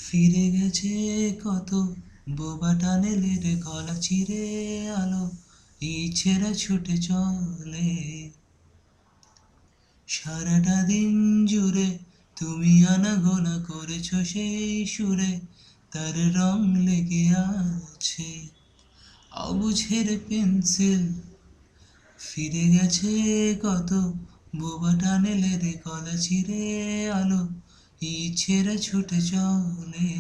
ফিরে গেছে কত বোবা টানেলের গলা চিরে আলো ইচ্ছেরা ছুটে চলে সারাটা দিন জুড়ে তুমি আনাগোনা করেছো সেই সুরে তার রং লেগে আছে অবুঝের পেন্সিল ফিরে গেছে কত বোবা টানেলের গলা চিরে আলো ইচ্ছেরা ছুটে চলে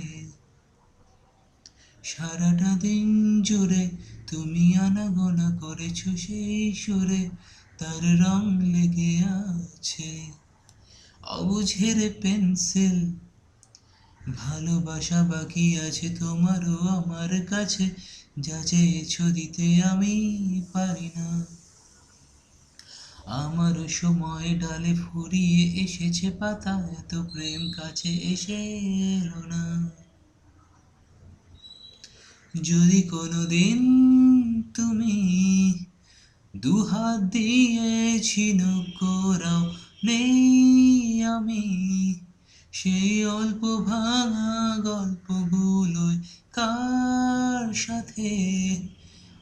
সারাটা দিন জুড়ে তুমি আনাগোনা করেছো সেই সুরে তার রং লেগে আছে অবুঝের পেন্সিল ভালোবাসা বাকি আছে তোমারও আমার কাছে যা চেয়েছো দিতে আমি পারি না আমারও সময় ডালে ফুরিয়ে এসেছে পাতা এত প্রেম কাছে এসে এলো না যদি কোনোদিন তুমি দুহাত দিয়ে ঝিনুক কোরাও নেই আমি সেই অল্প ভাঙা গল্পগুলোয় কার সাথে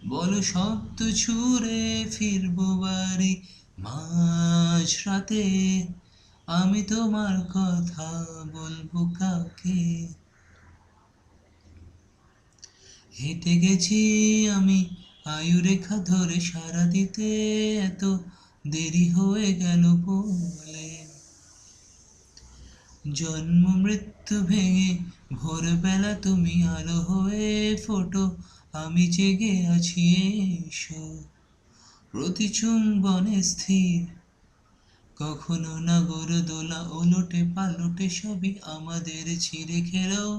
বলো শব্দ ছুঁড়ে ফিরবো বাড়ি মাঝরাতে আমি তোমার কথা বলবো কাকে হেঁটে গেছি আমি আয়ুরেখা ধরে সারা দিতে এত দেরি হয়ে গেল বলে জন্ম মৃত্যু ভেঙে ভোরবেলা তুমি আলো হয়ে ফোটো আমি জেগে আছি এসো প্রতি চুম্বনে স্থির কখনো নাগর দোলা ওলটে পালটে সবই আমাদের ছিঁড়ে খেলেও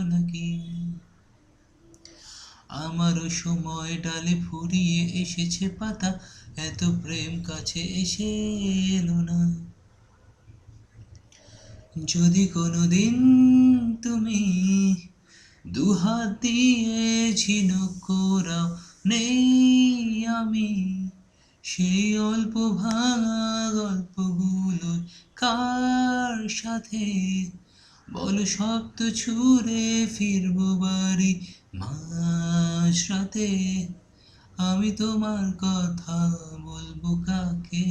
নাকি আমারও সময় ডালে ফুরিয়ে এসেছে পাতা এত প্রেম কাছে এসে এলো না যদি কোনোদিন তুমি দুহাত দিয়ে ঝিনুক কোরাও নেই আমি সেই অল্প ভাঙা গল্পগুলো কার সাথে বলো শব্দ ছুঁড়ে ফিরবো বাড়ি মাঝরাতে আমি তোমার কথা বলবো কাকে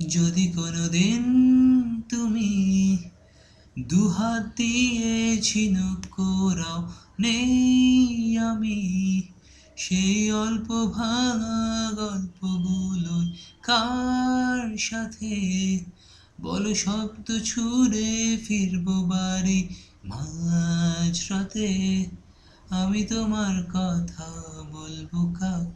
যদি কোনোদিন তুমি দুহাত দিয়ে ঝিনুক কোরাও নেই আমি সেই অল্প ভাঙা গল্পগুলো কার সাথে বলো শব্দ ছুঁড়ে ফিরবো বাড়ি মাঝরাতে আমি তোমার কথা বলবো কাকে